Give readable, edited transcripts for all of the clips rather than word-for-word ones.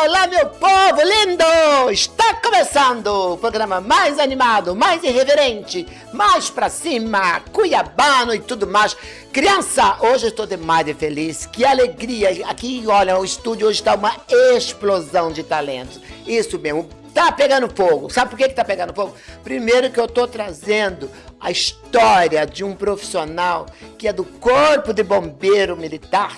Olá, meu povo lindo! Está começando o programa mais animado, mais irreverente, mais pra cima, cuiabano e tudo mais. Criança, hoje eu estou demais de feliz, que alegria. Aqui, olha, o estúdio hoje está uma explosão de talentos. Isso mesmo, tá pegando fogo. Sabe por que tá pegando fogo? Primeiro que eu tô trazendo a história de um profissional que é do Corpo de Bombeiro Militar.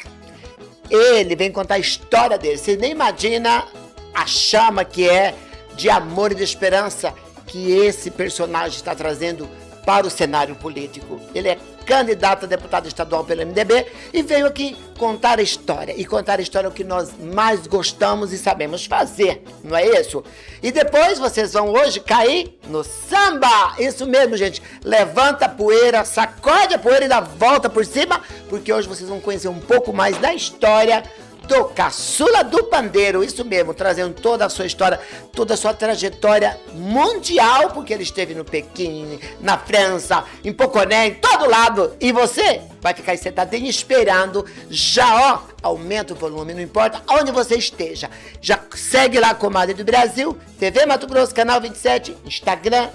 Ele vem contar a história dele. Você nem imagina a chama que é de amor e de esperança que esse personagem está trazendo para o cenário político. Ele é candidato a deputado estadual pelo MDB e veio aqui contar a história. E contar a história é o que nós mais gostamos e sabemos fazer, não é isso? E depois vocês vão hoje cair no samba. Isso mesmo, gente. Levanta a poeira, sacode a poeira e dá volta por cima, porque hoje vocês vão conhecer um pouco mais da história do Caçula do Pandeiro, isso mesmo, trazendo toda a sua história, toda a sua trajetória mundial, porque ele esteve no Pequim, na França, em Poconé, em todo lado. E você vai ficar sentadinho esperando, já ó, aumenta o volume, não importa onde você esteja. Já segue lá Comadre do Brasil, TV Mato Grosso, canal 27, Instagram,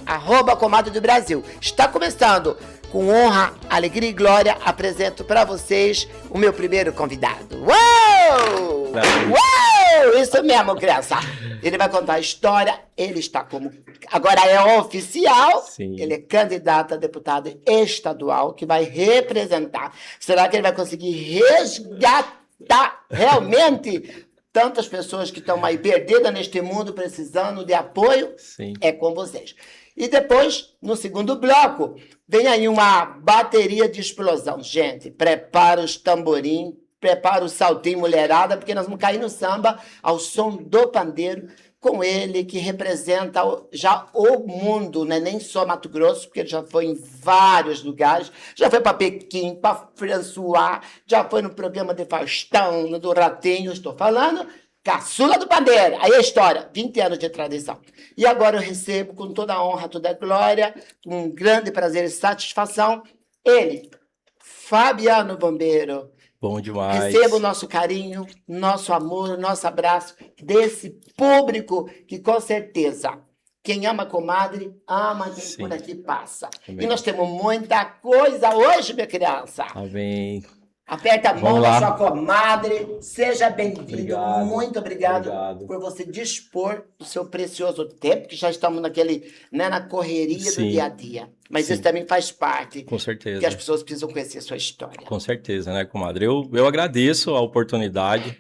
@Comadre do Brasil. Está começando. Com honra, alegria e glória, apresento para vocês o meu primeiro convidado. Uou! Uou! Isso mesmo, criança. Ele vai contar a história, ele está como... Agora é oficial, Sim. Ele é candidato a deputado estadual que vai representar. Será que ele vai conseguir resgatar realmente tantas pessoas que estão aí perdidas neste mundo, precisando de apoio? Sim. É com vocês. E depois, no segundo bloco, vem aí uma bateria de explosão. Gente, prepara os tamborim, prepara o saltinho mulherada, porque nós vamos cair no samba ao som do pandeiro, com ele que representa já o mundo, né? Nem só Mato Grosso, porque ele já foi em vários lugares, já foi para Pequim, para François, já foi no programa de Faustão, no do Ratinho, estou falando... Caçula do Pandeiro. Aí a história, 20 anos de tradição. E agora eu recebo com toda a honra, toda a glória, com um grande prazer e satisfação, ele, Fabiano Bombeiro. Bom demais. Receba o nosso carinho, nosso amor, nosso abraço desse público que com certeza, quem ama a comadre, ama quem Sim. por aqui passa. Amém. E nós temos muita coisa hoje, minha criança. Amém. Aperta a mão Vamos da lá. sua comadre, seja bem-vindo, Obrigado. muito obrigado por você dispor do seu precioso tempo, que já estamos naquele, né, na correria do Sim. dia a dia. Mas Sim. isso também faz parte, Com certeza. que as pessoas precisam conhecer a sua história. Com certeza, né, comadre? Eu agradeço a oportunidade.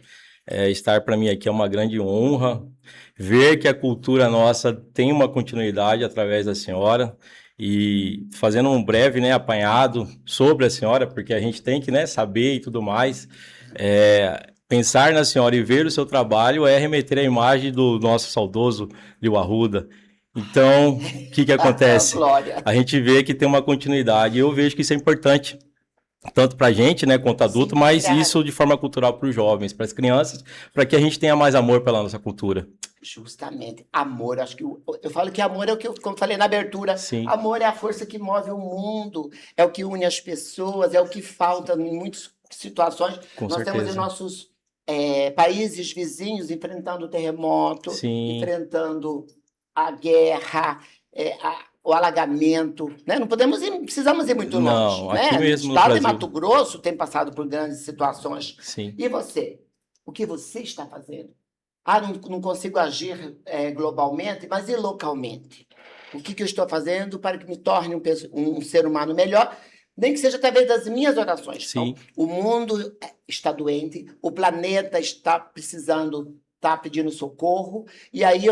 Estar para mim aqui é uma grande honra. Ver que a cultura nossa tem uma continuidade através da senhora. E fazendo um breve, né, apanhado sobre a senhora, porque a gente tem que, né, saber e tudo mais. Pensar na senhora e ver o seu trabalho é remeter à imagem do nosso saudoso Lio Arruda. Então, o que acontece? Glória. A gente vê que tem uma continuidade e eu vejo que isso é importante, tanto para a gente, né, quanto adulto, Sim, mas verdade. isso de forma cultural para os jovens, para as crianças, para que a gente tenha mais amor pela nossa cultura. Justamente, amor, acho que eu falo que amor é o que eu, como falei na abertura, Sim. amor é a força que move o mundo, é o que une as pessoas, é o que falta em muitas situações. Com Nós temos em certeza. nossos países vizinhos enfrentando o terremoto, Sim. enfrentando a guerra, o alagamento, né? Não precisamos ir muito longe, Não, né? aqui mesmo O no estado de Brasil. Mato Grosso tem passado por grandes situações. Sim. E você? O que você está fazendo? Não consigo agir globalmente, mas e localmente? O que eu estou fazendo para que me torne um ser humano melhor, nem que seja através das minhas orações? Sim. Então, o mundo está doente, o planeta está precisando, está pedindo socorro, e aí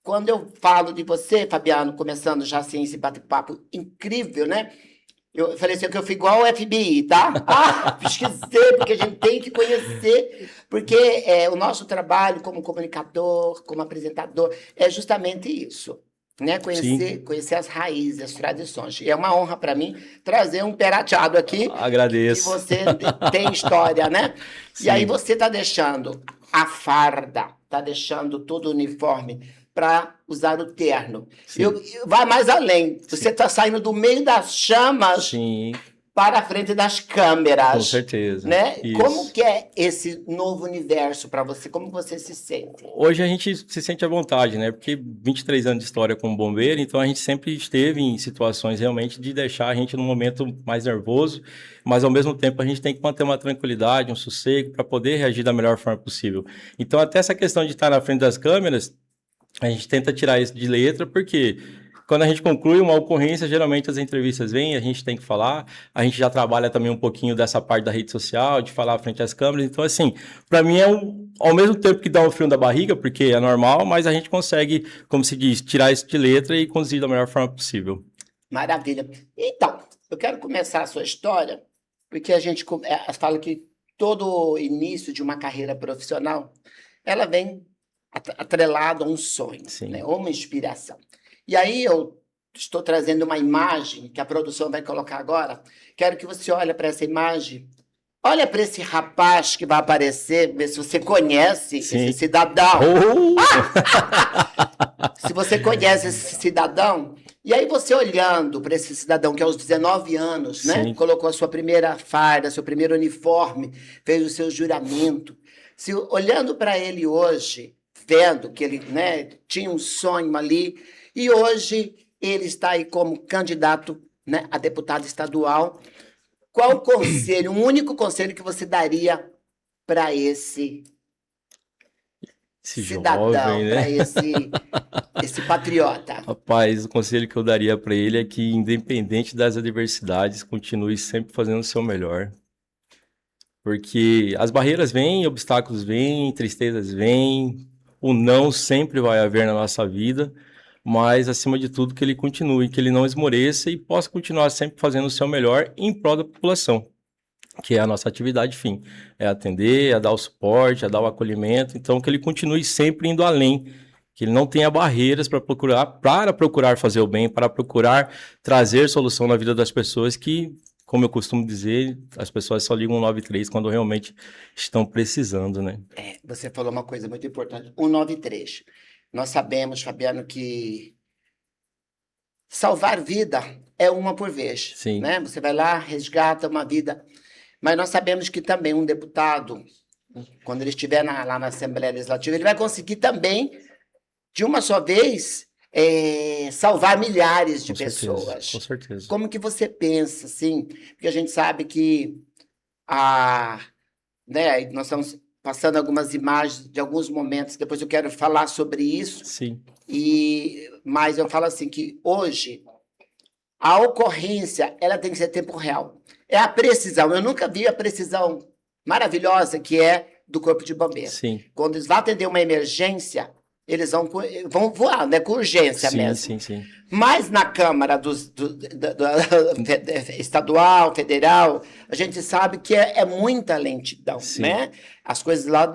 quando eu falo de você, Fabiano, começando já assim esse bate-papo incrível, né? Eu falei assim, que eu fui igual ao FBI, tá? Pesquisei, porque a gente tem que conhecer, porque o nosso trabalho como comunicador, como apresentador, é justamente isso, né? Conhecer as raízes, as tradições. E é uma honra para mim trazer um perateado aqui, Agradeço. que você tem história, né? Sim. E aí você está deixando a farda, está deixando todo o uniforme para usar o terno. Sim. Vai mais além. Você está saindo do meio das chamas Sim. para a frente das câmeras. Com certeza. Né? Isso. Como que é esse novo universo para você? Como você se sente? Hoje a gente se sente à vontade, né? Porque 23 anos de história como bombeiro, então a gente sempre esteve em situações realmente de deixar a gente num momento mais nervoso, mas ao mesmo tempo a gente tem que manter uma tranquilidade, um sossego para poder reagir da melhor forma possível. Então até essa questão de estar na frente das câmeras, a gente tenta tirar isso de letra, porque quando a gente conclui uma ocorrência, geralmente as entrevistas vêm, a gente tem que falar, a gente já trabalha também um pouquinho dessa parte da rede social, de falar frente às câmeras, então assim, para mim ao mesmo tempo que dá um frio da barriga, porque é normal, mas a gente consegue, como se diz, tirar isso de letra e conduzir da melhor forma possível. Maravilha. Então, eu quero começar a sua história, porque a gente fala que todo início de uma carreira profissional, ela vem atrelado a um sonho, né? Ou uma inspiração. E aí eu estou trazendo uma imagem que a produção vai colocar agora. Quero que você olhe para essa imagem. Olha para esse rapaz que vai aparecer, ver se você conhece esse cidadão. Se você conhece esse cidadão. E aí você olhando para esse cidadão que aos 19 anos, né, colocou a sua primeira farda, seu primeiro uniforme, fez o seu juramento. Olhando para ele hoje, vendo que ele, né, tinha um sonho ali, e hoje ele está aí como candidato, né, a deputado estadual. Qual o conselho, um único conselho que você daria para esse cidadão, jovem, né? para esse patriota? Rapaz, o conselho que eu daria para ele é que, independente das adversidades, continue sempre fazendo o seu melhor. Porque as barreiras vêm, obstáculos vêm, tristezas vêm, o não sempre vai haver na nossa vida, mas, acima de tudo, que ele continue, que ele não esmoreça e possa continuar sempre fazendo o seu melhor em prol da população, que é a nossa atividade fim. É atender, é dar o suporte, é dar o acolhimento, então que ele continue sempre indo além, que ele não tenha barreiras para procurar fazer o bem, para procurar trazer solução na vida das pessoas que, como eu costumo dizer, as pessoas só ligam 193 quando realmente estão precisando, né? Você falou uma coisa muito importante, 193. Nós sabemos, Fabiano, que salvar vida é uma por vez. Sim. Né? Você vai lá, resgata uma vida. Mas nós sabemos que também um deputado, quando ele estiver lá na Assembleia Legislativa, ele vai conseguir também, de uma só vez, salvar milhares de pessoas. Com certeza. Como que você pensa, assim? Porque a gente sabe que né, nós estamos passando algumas imagens de alguns momentos, depois eu quero falar sobre isso. Sim. Mas eu falo assim que hoje a ocorrência ela tem que ser tempo real. É a precisão. Eu nunca vi a precisão maravilhosa que é do Corpo de Bombeiros. Sim. Quando eles vão atender uma emergência, eles vão voar, né? Com urgência mesmo. Sim. Mas na Câmara estadual, federal, a gente sabe que é muita lentidão, né? As coisas lá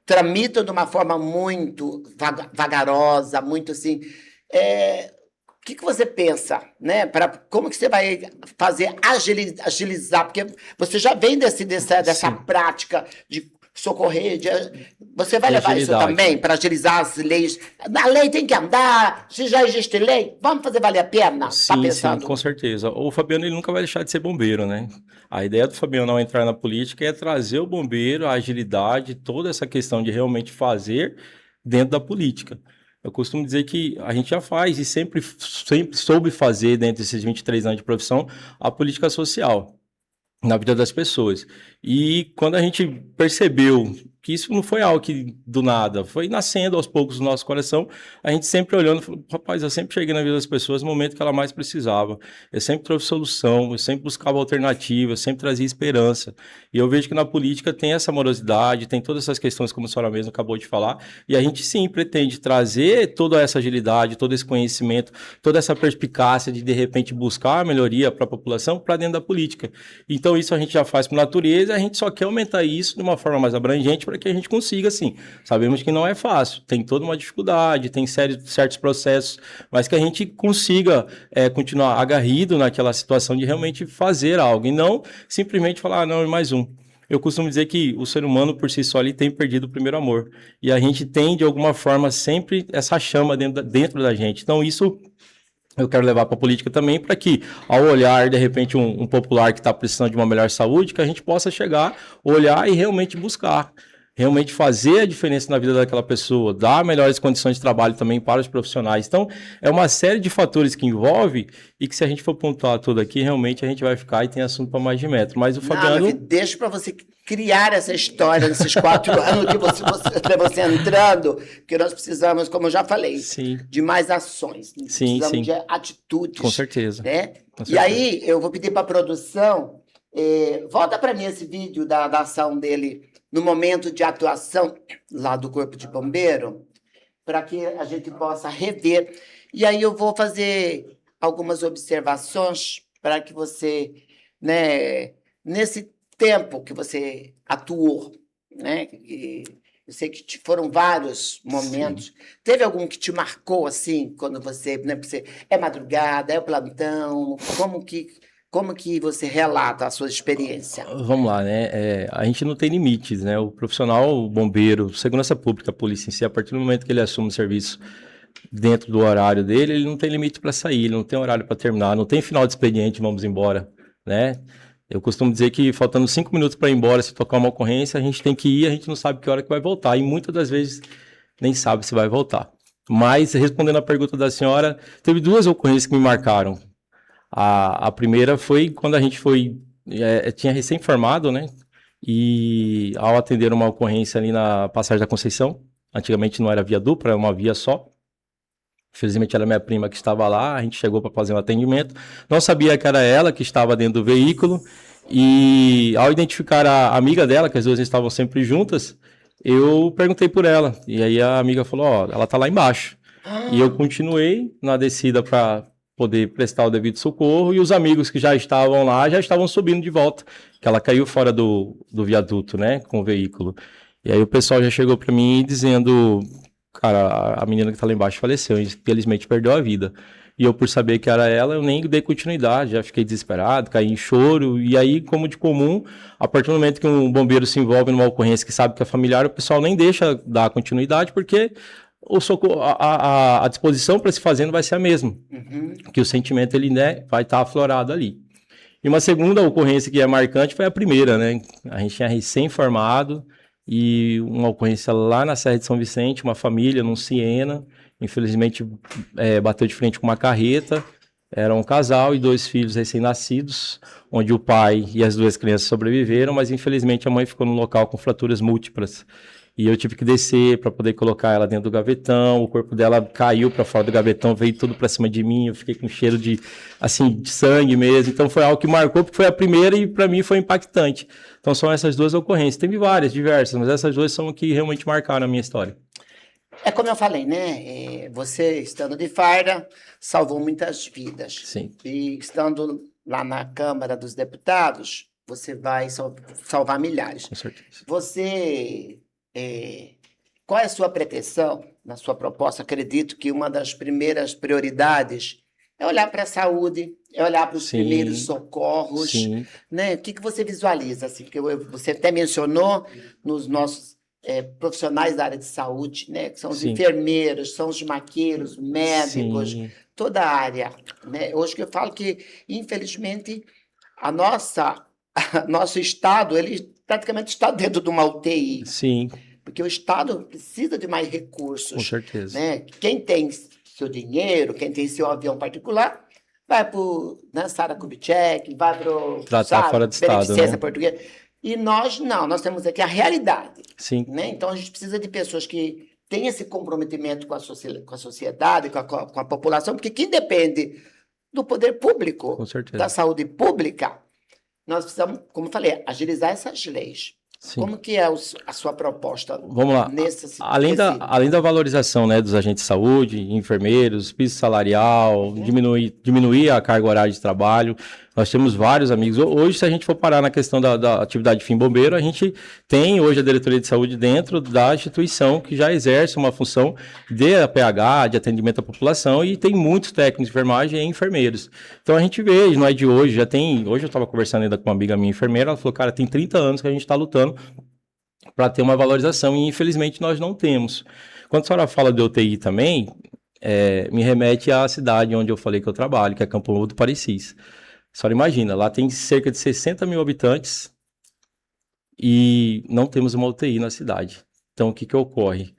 tramitam de uma forma muito vagarosa, muito assim. O que você pensa, né? Como que você vai fazer agilizar? Porque você já vem dessa prática de socorrer. Você vai levar isso também para agilizar as leis? A lei tem que andar, se já existe lei, vamos fazer valer a pena? Sim, com certeza. O Fabiano ele nunca vai deixar de ser bombeiro, né? A ideia do Fabiano ao entrar na política é trazer o bombeiro, a agilidade, toda essa questão de realmente fazer dentro da política. Eu costumo dizer que a gente já faz e sempre soube fazer, dentro desses 23 anos de profissão, a política social na vida das pessoas. E quando a gente percebeu que isso não foi algo que do nada, foi nascendo aos poucos no nosso coração, a gente sempre olhando, falou, rapaz, eu sempre cheguei na vida das pessoas no momento que ela mais precisava. Eu sempre trouxe solução, eu sempre buscava alternativa, eu sempre trazia esperança. E eu vejo que na política tem essa morosidade, tem todas essas questões, como a senhora mesmo acabou de falar, e a gente sim pretende trazer toda essa agilidade, todo esse conhecimento, toda essa perspicácia de repente buscar a melhoria para a população para dentro da política. Então isso a gente já faz por natureza, a gente só quer aumentar isso de uma forma mais abrangente para que a gente consiga, assim. Sabemos que não é fácil, tem toda uma dificuldade, tem certos processos, mas que a gente consiga continuar agarrido naquela situação de realmente fazer algo e não simplesmente falar, não, é mais um. Eu costumo dizer que o ser humano, por si só, ele tem perdido o primeiro amor. E a gente tem, de alguma forma, sempre essa chama dentro da gente. Então, isso eu quero levar para a política também, para que, ao olhar, de repente, um popular que está precisando de uma melhor saúde, que a gente possa chegar, olhar e realmente buscar, realmente fazer a diferença na vida daquela pessoa, dar melhores condições de trabalho também para os profissionais. Então, é uma série de fatores que envolve e que, se a gente for pontuar tudo aqui, realmente a gente vai ficar e tem assunto para mais de metro. Mas o Fabiano... Não, deixa para você criar essa história nesses 4 anos que você entrando, porque nós precisamos, como eu já falei, Sim. de mais ações. Precisamos de atitudes. Com certeza. Né? Com certeza. E aí, eu vou pedir para a produção, volta para mim esse vídeo da ação dele no momento de atuação lá do Corpo de Bombeiro, para que a gente possa rever. E aí eu vou fazer algumas observações para que você, né, nesse tempo que você atuou, né, eu sei que foram vários momentos. Sim. Teve algum que te marcou, assim, quando você, né, você é madrugada, é o plantão, como que você relata a sua experiência? Vamos lá, né? A gente não tem limites, né? O profissional, o bombeiro, segurança pública, a polícia em si, a partir do momento que ele assume o serviço dentro do horário dele, ele não tem limite para sair, ele não tem horário para terminar, não tem final de expediente, vamos embora, né? Eu costumo dizer que faltando 5 minutos para ir embora, se tocar uma ocorrência, a gente tem que ir, a gente não sabe que hora que vai voltar, e muitas das vezes nem sabe se vai voltar. Mas, respondendo a pergunta da senhora, teve 2 ocorrências que me marcaram. A primeira foi quando a gente tinha recém-formado, né? E ao atender uma ocorrência ali na Passagem da Conceição, antigamente não era via dupla, era uma via só. Infelizmente era minha prima que estava lá, a gente chegou para fazer um atendimento. Não sabia que era ela que estava dentro do veículo. E ao identificar a amiga dela, que as duas estavam sempre juntas, eu perguntei por ela. E aí a amiga falou, ó, ela tá lá embaixo. E eu continuei na descida para poder prestar o devido socorro, e os amigos que já estavam lá já estavam subindo de volta, que ela caiu fora do viaduto, né, com o veículo. E aí o pessoal já chegou para mim dizendo, cara, a menina que tá lá embaixo faleceu, infelizmente perdeu a vida. E eu, por saber que era ela, eu nem dei continuidade, já fiquei desesperado, caí em choro, e aí, como de comum, a partir do momento que um bombeiro se envolve numa ocorrência que sabe que é familiar, o pessoal nem deixa dar continuidade, porque a disposição para se fazer não vai ser a mesma, que o sentimento ele, né, vai estar aflorado ali. E uma segunda ocorrência que é marcante foi a primeira, né? A gente tinha recém-formado e uma ocorrência lá na Serra de São Vicente, uma família num Siena, infelizmente bateu de frente com uma carreta, era um casal e 2 filhos recém-nascidos, onde o pai e as 2 crianças sobreviveram, mas infelizmente a mãe ficou no local com fraturas múltiplas. E eu tive que descer para poder colocar ela dentro do gavetão, o corpo dela caiu para fora do gavetão, veio tudo para cima de mim, eu fiquei com cheiro de sangue mesmo. Então foi algo que marcou, porque foi a primeira e para mim foi impactante. Então são essas 2 ocorrências. Teve várias, diversas, mas essas 2 são o que realmente marcaram a minha história. É como eu falei, né? Você, estando de farda, salvou muitas vidas. Sim. E estando lá na Câmara dos Deputados, você vai salvar milhares. Com certeza. Você... qual é a sua pretensão na sua proposta? Acredito que uma das primeiras prioridades é olhar para a saúde, é olhar para os primeiros socorros. Sim. Né? O que você visualiza? Assim? Porque você até mencionou nos nossos profissionais da área de saúde, né? Que são os enfermeiros, são os maqueiros, médicos, toda a área. Né? Hoje que eu falo que, infelizmente, nosso Estado, ele praticamente está dentro de uma UTI. Sim. Porque o Estado precisa de mais recursos. Com certeza. Né? Quem tem seu dinheiro, quem tem seu avião particular, vai para o Sara Kubitschek, vai para o... Tratar fora do Estado, né? Portuguesa. E nós não, nós temos aqui a realidade. Sim. Né? Então a gente precisa de pessoas que têm esse comprometimento com a sociedade, com a população, porque quem depende do poder público, com certeza, da saúde pública, nós precisamos, como eu falei, agilizar essas leis. Sim. Como que é a sua proposta? Vamos lá. Além da valorização, né, dos agentes de saúde, enfermeiros, piso salarial, diminuir a carga horária de trabalho, nós temos vários amigos. Hoje, se a gente for parar na questão da atividade fim bombeiro, a gente tem hoje a diretoria de saúde dentro da instituição que já exerce uma função de APH, de atendimento à população, e tem muitos técnicos de enfermagem e enfermeiros. Então a gente vê, não é de hoje, hoje eu estava conversando ainda com uma amiga minha enfermeira, ela falou, cara, tem 30 anos que a gente está lutando para ter uma valorização, e infelizmente nós não temos. Quando a senhora fala de UTI também, me remete à cidade onde eu falei que eu trabalho, que é Campo Novo do Parecis. Só imagina, lá tem cerca de 60 mil habitantes e não temos uma UTI na cidade. Então, o que que ocorre?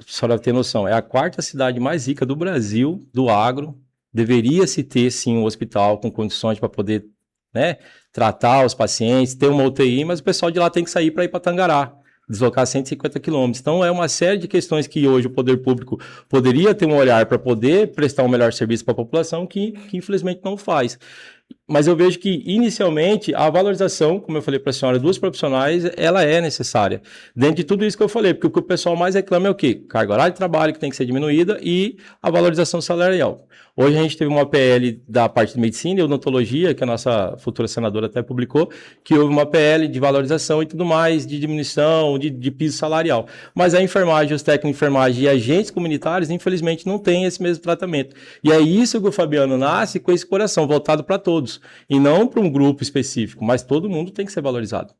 Só para ter noção, é a quarta cidade mais rica do Brasil, do agro. Deveria se ter, sim, um hospital com condições para poder, né, tratar os pacientes, ter uma UTI, mas o pessoal de lá tem que sair para ir para Tangará, deslocar 150 quilômetros. Então, é uma série de questões que hoje o poder público poderia ter um olhar para poder prestar um melhor serviço para a população, que infelizmente não faz. Mas eu vejo que, inicialmente, a valorização, como eu falei para a senhora, dos profissionais, ela é necessária. Dentro de tudo isso que eu falei, porque o que o pessoal mais reclama é o quê? Carga horária de trabalho que tem que ser diminuída e a valorização salarial. Hoje a gente teve uma PL da parte de medicina e odontologia, que a nossa futura senadora até publicou, que houve uma PL de valorização e tudo mais, de diminuição, de piso salarial. Mas a enfermagem, os técnicos de enfermagem e agentes comunitários, infelizmente, não têm esse mesmo tratamento. E é isso que o Fabiano nasce com esse coração voltado para todos. E não para um grupo específico, mas todo mundo tem que ser valorizado.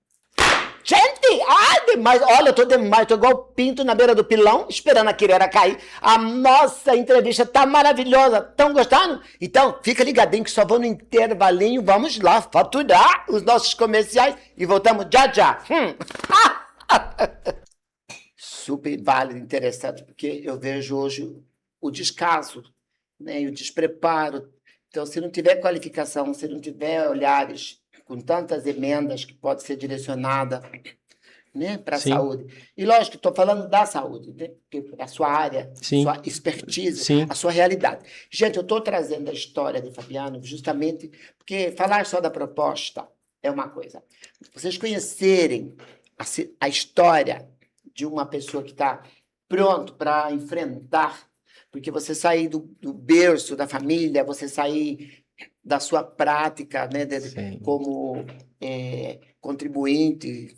Gente, demais. Olha, eu tô demais, tô igual pinto na beira do pilão, esperando a quereira cair. A nossa entrevista tá maravilhosa. Tão gostando? Então, fica ligadinho que só vou no intervalinho. Vamos lá faturar os nossos comerciais e voltamos já já. Super válido, interessante, porque eu vejo hoje o descaso, né, e o despreparo. Então, se não tiver qualificação, se não tiver olhares com tantas emendas que pode ser direcionada, né, para a saúde. E lógico, estou falando da saúde, né, porque é a sua área, Sim. sua expertise, Sim. a sua realidade. Gente, eu estou trazendo a história de Fabiano justamente porque falar só da proposta é uma coisa. Vocês conhecerem a história de uma pessoa que está pronto para enfrentar, porque você sair do berço da família, você sair da sua prática, né, como contribuinte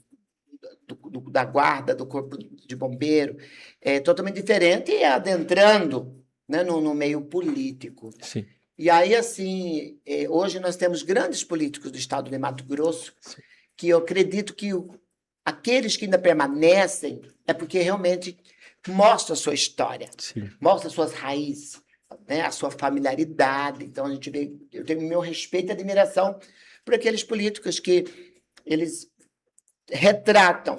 da guarda, do corpo de bombeiro, é totalmente diferente e adentrando, né, no meio político. Sim. E aí, assim, hoje nós temos grandes políticos do estado de Mato Grosso, sim, que eu acredito que aqueles que ainda permanecem é porque realmente mostra a sua história, sim, mostra as suas raízes, né, a sua familiaridade. Então, a gente vê, eu tenho meu respeito e admiração por aqueles políticos que eles retratam,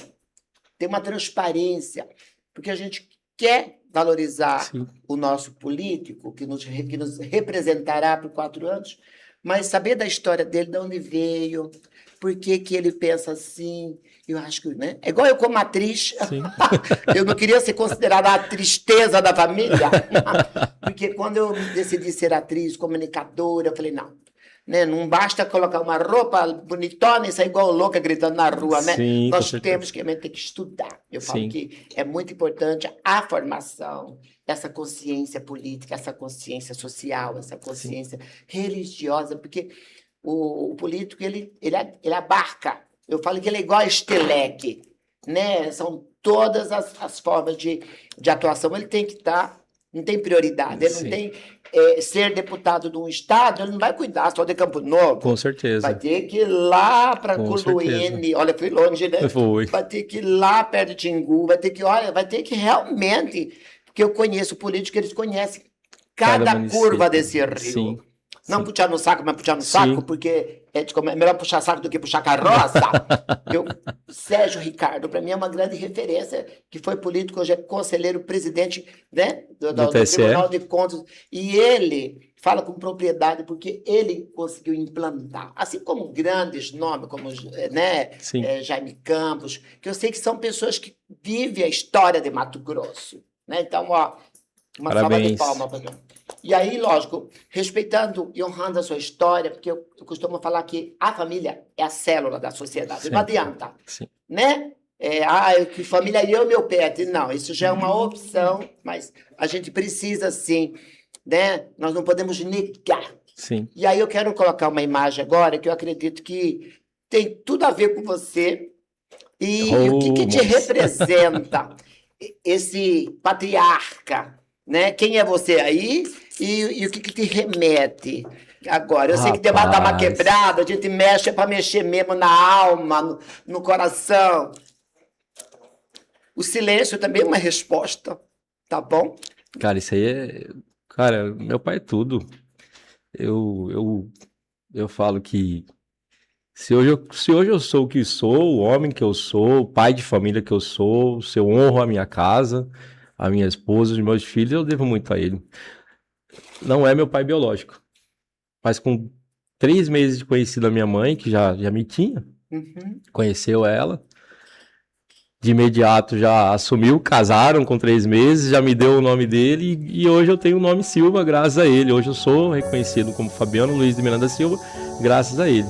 tem uma transparência, porque a gente quer valorizar, sim, o nosso político, que nos representará por 4 anos, mas saber da história dele, de onde veio, por que ele pensa assim. Eu acho que, né? É igual eu como atriz. Eu não queria ser considerada a tristeza da família, porque quando eu decidi ser atriz, comunicadora, eu falei, não, né? Não basta colocar uma roupa bonitona e sair igual louca gritando na rua, né? Sim, nós temos que estudar. Eu falo que é muito importante a formação, essa consciência política, essa consciência social, essa consciência religiosa, porque o político, ele abarca. Eu falo que ele é igual a esteleque, né? São todas as formas de atuação. Ele tem que estar, não tem prioridade, ele não tem ser deputado de um estado, ele não vai cuidar só de Campo Novo. Com certeza. Vai ter que ir lá para Culuíne, olha, fui longe, né? Foi. Vai ter que ir lá perto de Tingu, vai ter que realmente, porque eu conheço políticos, eles conhecem cada curva desse rio. Sim. Não puxar no saco, mas puxar no saco, porque é melhor puxar saco do que puxar carroça. Sérgio Ricardo, para mim, é uma grande referência, que foi político, hoje é conselheiro presidente, né, do Tribunal de Contas. E ele fala com propriedade, porque ele conseguiu implantar. Assim como grandes nomes, como, né, Jaime Campos, que eu sei que são pessoas que vivem a história de Mato Grosso. Né? Então, ó, uma salva de palmas para mim. E aí, lógico, respeitando e honrando a sua história, porque eu costumo falar que a família é a célula da sociedade. Não adianta, né? Que família eu e meu pet. Não, isso já é uma opção, mas a gente precisa, sim, né? Nós não podemos negar. Sim. E aí eu quero colocar uma imagem agora que eu acredito que tem tudo a ver com você e o que te representa esse patriarca, né? Quem é você aí e o que te remete agora? Eu sei que debater uma quebrada, a gente mexe para mexer mesmo na alma, no coração. O silêncio também é uma resposta, tá bom? Cara, isso aí é Cara, meu pai é tudo. Eu falo que se hoje eu sou o que sou, o homem que eu sou, o pai de família que eu sou, se eu honro a minha casa, a minha esposa, os meus filhos, eu devo muito a ele. Não é meu pai biológico, mas com 3 meses de conhecido a minha mãe, que já me tinha, conheceu ela, de imediato já assumiu, casaram com 3 meses, já me deu o nome dele e hoje eu tenho o nome Silva graças a ele. Hoje eu sou reconhecido como Fabiano Luiz de Miranda Silva graças a ele.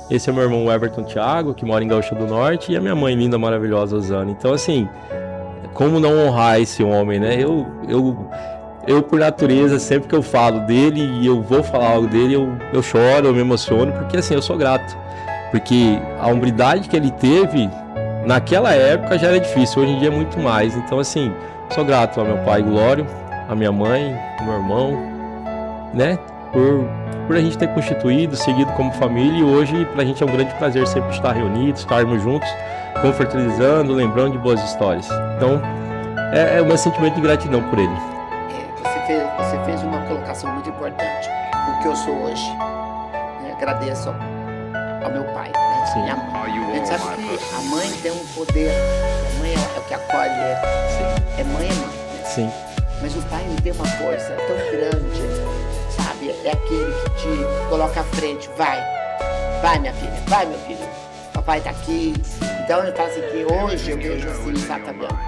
Esse é meu irmão Everton Thiago, que mora em Gaúcho do Norte, e a minha mãe linda, maravilhosa, Osana. Então, assim, como não honrar esse homem, né? Eu por natureza, sempre que eu falo dele e eu vou falar algo dele, eu choro, eu me emociono, porque assim, eu sou grato. Porque a hombridade que ele teve naquela época já era difícil, hoje em dia é muito mais. Então, assim, sou grato ao meu pai Glório, à minha mãe, ao meu irmão, né? Por a gente ter constituído, seguido como família, e hoje pra gente é um grande prazer sempre estar reunidos, estarmos juntos, confraternizando, lembrando de boas histórias. Então, é o meu sentimento de gratidão por ele. Você fez uma colocação muito importante. O que eu sou hoje, agradeço ao meu pai, né? Sim. Minha mãe. A gente sabe que a mãe tem um poder, a mãe é o que acolhe, é mãe, né? Sim. Mas o pai me deu uma força tão grande, sabe? É aquele que te coloca à frente, vai minha filha, vai meu filho, papai tá aqui. Então eu falo assim que hoje eu vejo assim, sabe, Fabiano?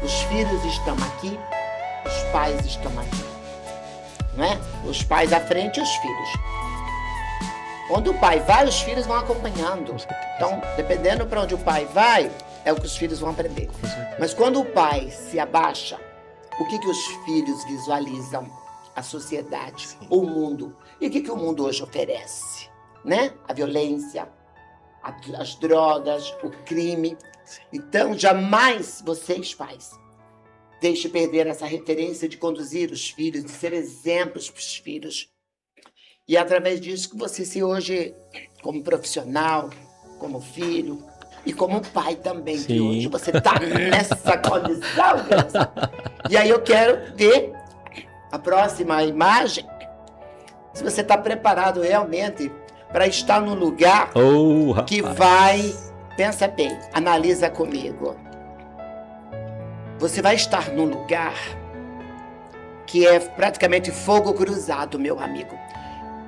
Os filhos estão aqui, os pais estão aqui, não é? Os pais à frente e os filhos. Onde o pai vai, os filhos vão acompanhando. Então, dependendo para onde o pai vai, é o que os filhos vão aprender. Mas quando o pai se abaixa, o que os filhos visualizam? A sociedade, o mundo. E o que o mundo hoje oferece? Né? A violência, as drogas, o crime. Então, jamais vocês, pais, deixem perder essa referência de conduzir os filhos, de ser exemplos para os filhos. E é através disso que você se hoje, como profissional, como filho e como pai também, Sim. que hoje você está nessa condição. E aí eu quero ver a próxima imagem, se você está preparado realmente para estar no lugar que vai... Pensa bem, analisa comigo. Você vai estar num lugar que é praticamente fogo cruzado, meu amigo.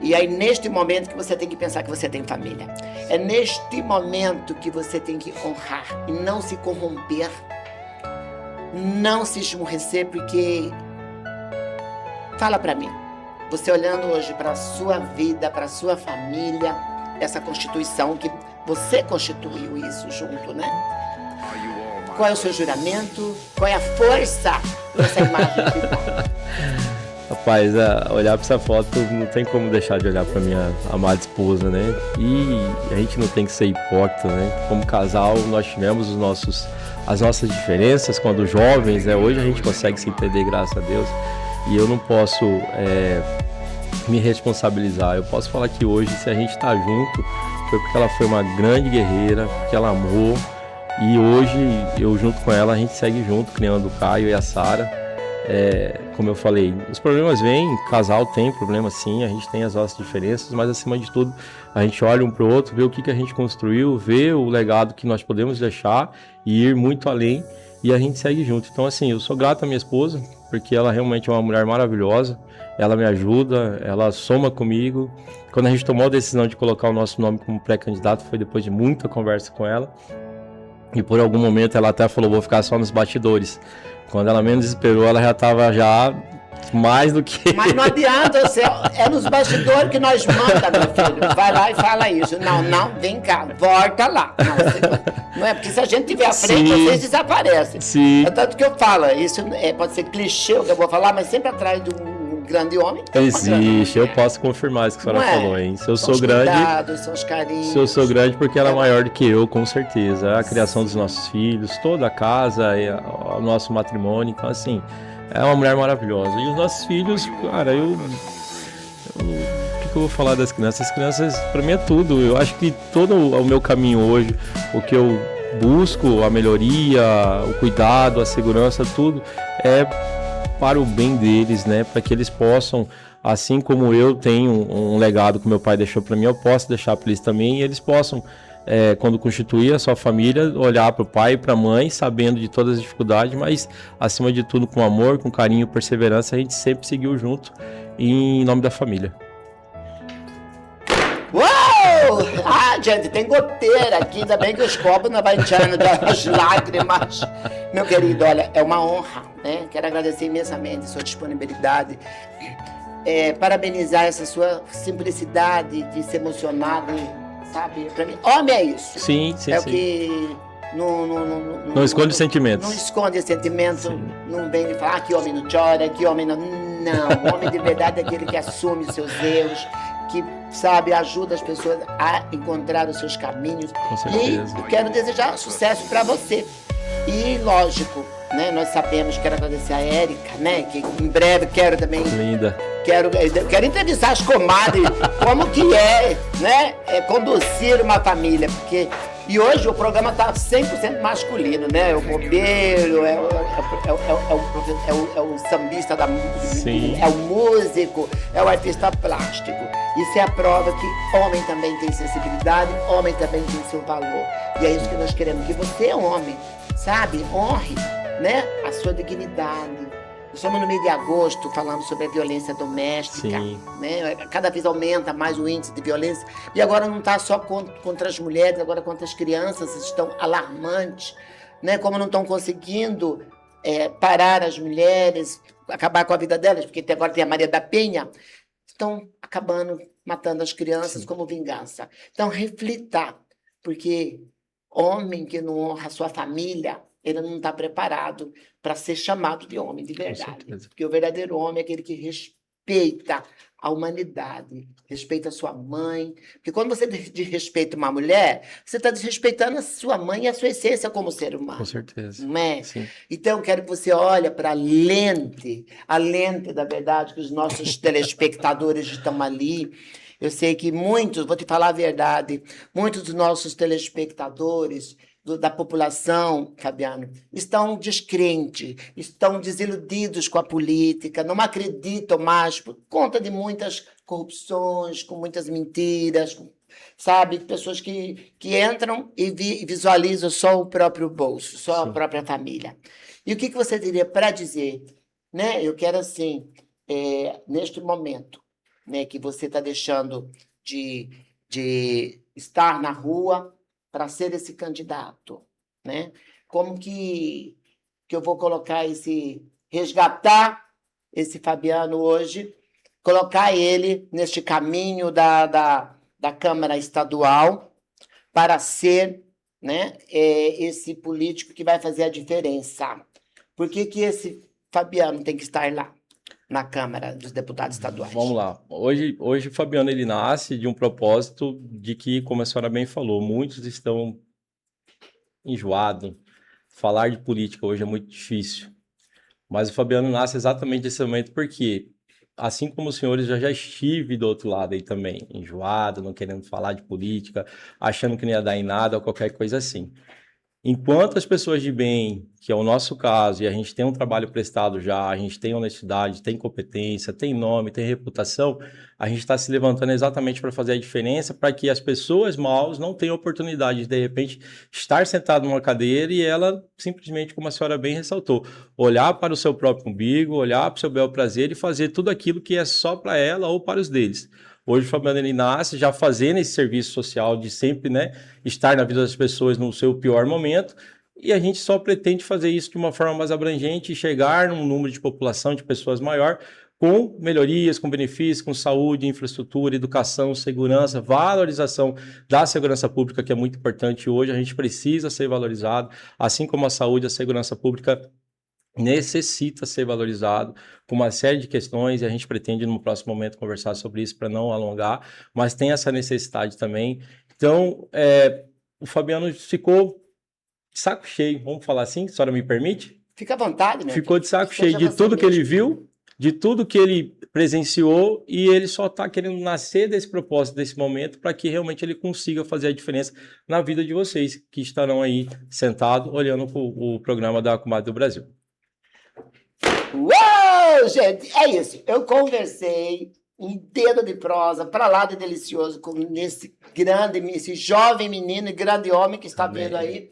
E aí, neste momento que você tem que pensar que você tem família. É neste momento que você tem que honrar e não se corromper, não se esmorrecer, porque... Fala pra mim, você olhando hoje para a sua vida, para a sua família, essa constituição que você constituiu isso junto, né? Qual é o seu juramento? Qual é a força dessa imagem que tá? Rapaz, olhar para essa foto não tem como deixar de olhar para minha amada esposa, né? E a gente não tem que ser hipócrita, né? Como casal, nós tivemos as nossas diferenças quando jovens, né? Hoje a gente consegue se entender, graças a Deus. E eu não posso me responsabilizar. Eu posso falar que hoje, se a gente está junto, foi porque ela foi uma grande guerreira, porque ela amou. E hoje, eu junto com ela, a gente segue junto, criando o Caio e a Sara. Como eu falei, os problemas vêm, casal tem problema sim, a gente tem as nossas diferenças, mas acima de tudo, a gente olha um pro outro, vê o que a gente construiu, vê o legado que nós podemos deixar e ir muito além, e a gente segue junto. Então assim, eu sou grato à minha esposa, porque ela realmente é uma mulher maravilhosa, ela me ajuda, ela soma comigo. Quando a gente tomou a decisão de colocar o nosso nome como pré-candidato, foi depois de muita conversa com ela, e por algum momento ela até falou, vou ficar só nos bastidores. Quando ela menos esperou, ela já estava mais do que... Mas não adianta, é nos bastidores que nós manda, meu filho. Vai lá e fala isso. Não, vem cá, volta lá. Não é porque se a gente tiver à frente, sim, vocês desaparecem. Sim. É tanto que eu falo, isso pode ser clichê o que eu vou falar, mas sempre atrás de um grande homem. Existe, eu posso confirmar isso que a senhora falou, hein? Se eu sou grande... Cuidados, são os carinhos. Se eu sou grande, porque ela é maior do que eu, com certeza. A criação dos nossos filhos, toda a casa, o nosso matrimônio. Então, assim, é uma mulher maravilhosa. E os nossos filhos, cara, o que eu vou falar das crianças? As crianças, pra mim, é tudo. Eu acho que todo o meu caminho hoje, o que eu busco, a melhoria, o cuidado, a segurança, tudo, é para o bem deles, né? Para que eles possam, assim como eu tenho um legado que meu pai deixou para mim, eu posso deixar para eles também, e eles possam, quando constituir a sua família, olhar para o pai e para a mãe, sabendo de todas as dificuldades, mas acima de tudo com amor, com carinho, perseverança, a gente sempre seguiu junto em nome da família. Uou! Ah, gente, tem goteira aqui, ainda bem que os copos não vai entrando das lágrimas. Meu querido, olha, é uma honra, né? Quero agradecer imensamente a sua disponibilidade, parabenizar essa sua simplicidade de se emocionar, sabe? Pra mim, homem é isso. Sim. O que não esconde sentimentos. Não esconde sentimento, não vem me falar que homem não chora, que homem não... Não, homem de verdade é aquele que assume os seus erros, que, sabe, ajuda as pessoas a encontrar os seus caminhos. Com certeza. E quero desejar sucesso para você. E, lógico, né, nós sabemos, quero agradecer a Érica, né, que em breve quero também... Linda. Quero entrevistar as comadres, como que né, conduzir uma família, porque... E hoje o programa está 100% masculino, né? É o bombeiro, é o sambista da música, é o músico, é o artista plástico. Isso é a prova que homem também tem sensibilidade, homem também tem seu valor. E é isso que nós queremos, que você, homem, sabe, honre, né, a sua dignidade. Estamos no mês de agosto falando sobre a violência doméstica, né? Cada vez aumenta mais o índice de violência. E agora não está só contra as mulheres, agora contra as crianças, estão alarmantes, né? Como não estão conseguindo parar as mulheres, acabar com a vida delas, porque agora tem a Maria da Penha, estão acabando, matando as crianças como vingança. Então, reflita, porque homem que não honra a sua família, ele não está preparado para ser chamado de homem de verdade. Porque o verdadeiro homem é aquele que respeita a humanidade, respeita a sua mãe. Porque quando você desrespeita uma mulher, você está desrespeitando a sua mãe e a sua essência como ser humano. Com certeza. Não é? Sim. Então, quero que você olhe para a lente da verdade, que os nossos telespectadores estão ali. Eu sei que muitos, vou te falar a verdade, muitos dos nossos telespectadores... da população, Fabiano, estão descrentes, estão desiludidos com a política, não acreditam mais por conta de muitas corrupções, com muitas mentiras, sabe? Pessoas que entram e visualizam só o próprio bolso, só a própria família. E o que você teria para dizer? Né? Eu quero, assim, neste momento, né, que você está deixando de estar na rua, para ser esse candidato, né? Como que eu vou colocar resgatar esse Fabiano hoje, colocar ele neste caminho da Câmara Estadual para ser, né, esse político que vai fazer a diferença. Por que esse Fabiano tem que estar lá? Na Câmara dos Deputados Estaduais. Vamos lá. Hoje o Fabiano ele nasce de um propósito de que, como a senhora bem falou, muitos estão enjoados. Falar de política hoje é muito difícil. Mas o Fabiano nasce exatamente nesse momento porque, assim como os senhores, eu já estive do outro lado aí também, enjoado, não querendo falar de política, achando que não ia dar em nada ou qualquer coisa assim. Enquanto as pessoas de bem, que é o nosso caso, e a gente tem um trabalho prestado já, a gente tem honestidade, tem competência, tem nome, tem reputação, a gente está se levantando exatamente para fazer a diferença, para que as pessoas maus não tenham oportunidade de repente, estar sentado numa cadeira e ela, simplesmente, como a senhora bem ressaltou, olhar para o seu próprio umbigo, olhar para o seu bel prazer e fazer tudo aquilo que é só para ela ou para os deles. Hoje o Fabiano ele nasce já fazendo esse serviço social de sempre, né, estar na vida das pessoas no seu pior momento, e a gente só pretende fazer isso de uma forma mais abrangente e chegar num número de população, de pessoas maior, com melhorias, com benefícios, com saúde, infraestrutura, educação, segurança, valorização da segurança pública, que é muito importante hoje, a gente precisa ser valorizado, assim como a saúde, a segurança pública necessita ser valorizado com uma série de questões e a gente pretende no próximo momento conversar sobre isso para não alongar, mas tem essa necessidade também. Então, o Fabiano ficou de saco cheio, vamos falar assim, a senhora me permite? Fica à vontade, né? Ficou de saco cheio de tudo que ele viu, de tudo que ele presenciou e ele só está querendo nascer desse propósito, desse momento, para que realmente ele consiga fazer a diferença na vida de vocês que estarão aí sentados olhando o programa da Comadre do Brasil. Uou, gente, é isso. Eu conversei um dedo de prosa, para lá de delicioso, com esse jovem menino e grande homem que está vindo aí,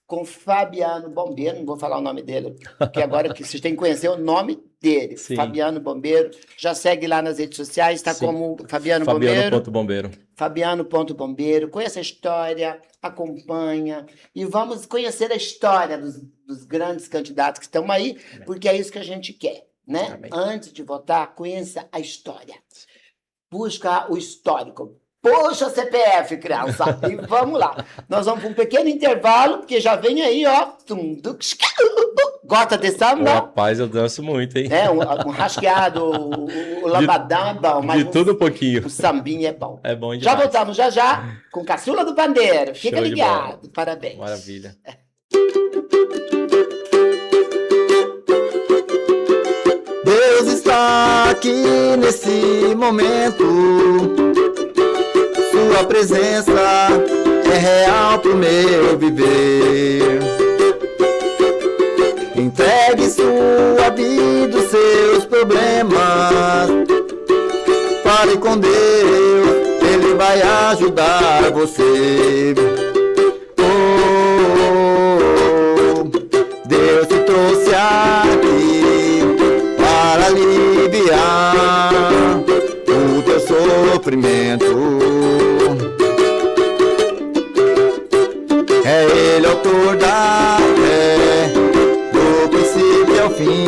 com Fabiano Bombeiro, não vou falar o nome dele, porque agora que vocês têm que conhecer o nome dele, Sim. Fabiano Bombeiro. Já segue lá nas redes sociais, está como Fabiano Bombeiro. Fabiano.bombeiro. Fabiano.bombeiro. Conheça a história, acompanha e vamos conhecer a história dos grandes candidatos que estão aí, porque é isso que a gente quer, né? Amém. Antes de votar, conheça a história. Busca o histórico. Puxa o CPF, criança. E vamos lá. Nós vamos para um pequeno intervalo, porque já vem aí, ó. Gosta de samba? Rapaz, eu danço muito, hein? Um rasqueado, o lambadão é bom. Mas de tudo um pouquinho. O sambinha é bom. É bom demais. Já voltamos já com Caçula do Pandeiro. Fica Show de ligado. bola. Parabéns. Maravilha. Deus está aqui nesse momento. Sua presença é real pro meu viver. Entregue sua vida, os seus problemas. Fale com Deus, Ele vai ajudar você. Oh, Deus te trouxe aqui para aliviar o teu sofrimento. É Ele autor da fé, do princípio ao fim,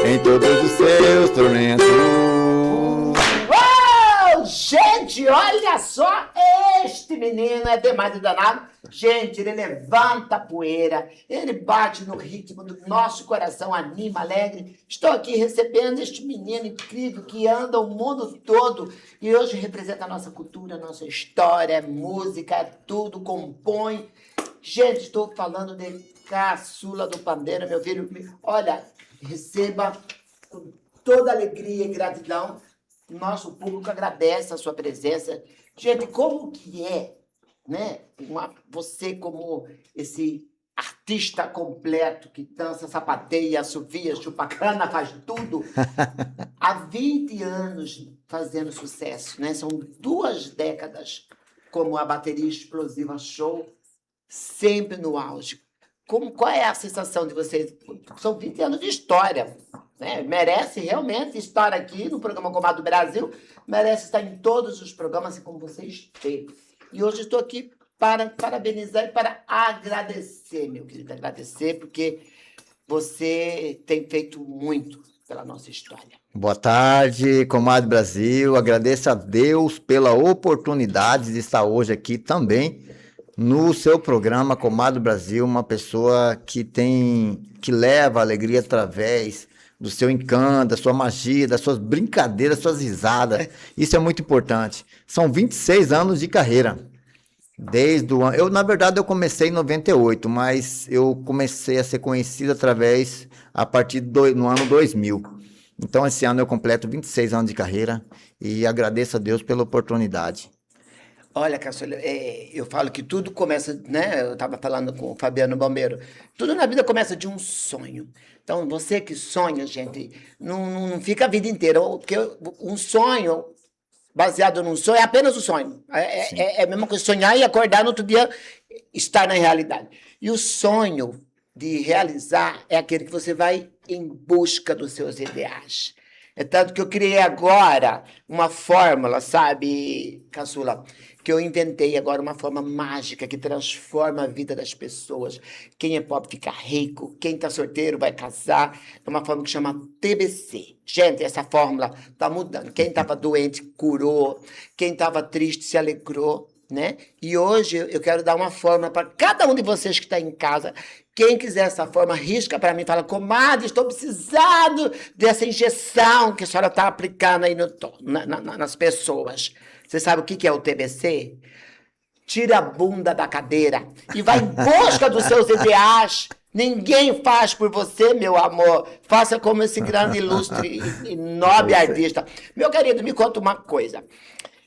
em todos os seus tormentos. Uou! Gente, olha só, este menino é demais de danado. Gente, ele levanta a poeira, ele bate no ritmo do nosso coração, anima, alegre. Estou aqui recebendo este menino incrível que anda o mundo todo e hoje representa a nossa cultura, a nossa história, música, tudo, compõe. Gente, estou falando de Caçula do Pandeiro, meu filho. Olha, receba com toda alegria e gratidão. Nosso público agradece a sua presença. Gente, como que é, né? Você como esse artista completo que dança, sapateia, assovia, chupa cana, faz tudo. Há 20 anos fazendo sucesso, né? São 2 décadas como a bateria explosiva show, sempre no auge. Qual é a sensação de vocês? São 20 anos de história, né? Merece realmente estar aqui no programa Comadre do Brasil, merece estar em todos os programas como você esteve. E hoje estou aqui para parabenizar e para agradecer, meu querido, agradecer porque você tem feito muito pela nossa história. Boa tarde, Comadre Brasil. Agradeço a Deus pela oportunidade de estar hoje aqui também no seu programa Comadre Brasil, uma pessoa que leva a alegria através do seu encanto, da sua magia, das suas brincadeiras, das suas risadas. Isso é muito importante. São 26 anos de carreira. Na verdade, eu comecei em 98, mas eu comecei a ser conhecido a partir no ano 2000. Então, esse ano eu completo 26 anos de carreira e agradeço a Deus pela oportunidade. Olha, Caçula, eu falo que tudo começa, né? Eu estava falando com o Fabiano Bombeiro. Tudo na vida começa de um sonho. Então, você que sonha, gente, não fica a vida inteira. Porque um sonho, baseado num sonho, é apenas um sonho. É a mesma coisa, sonhar e acordar no outro dia, estar na realidade. E o sonho de realizar é aquele que você vai em busca dos seus ideais. É tanto que eu criei agora uma fórmula, sabe, Caçula? Que eu inventei agora uma forma mágica que transforma a vida das pessoas. Quem é pobre fica rico, quem está solteiro vai casar. É uma fórmula que chama TBC. Gente, essa fórmula está mudando. Quem estava doente curou, quem estava triste se alegrou, né? E hoje eu quero dar uma fórmula para cada um de vocês que está em casa. Quem quiser essa forma, risca para mim, fala, comadre, estou precisando dessa injeção que a senhora está aplicando aí nas pessoas. Você sabe o que é o TBC? Tira a bunda da cadeira e vai em busca dos seus ideais. Ninguém faz por você, meu amor. Faça como esse grande, ilustre e nobre artista. Meu querido, me conta uma coisa.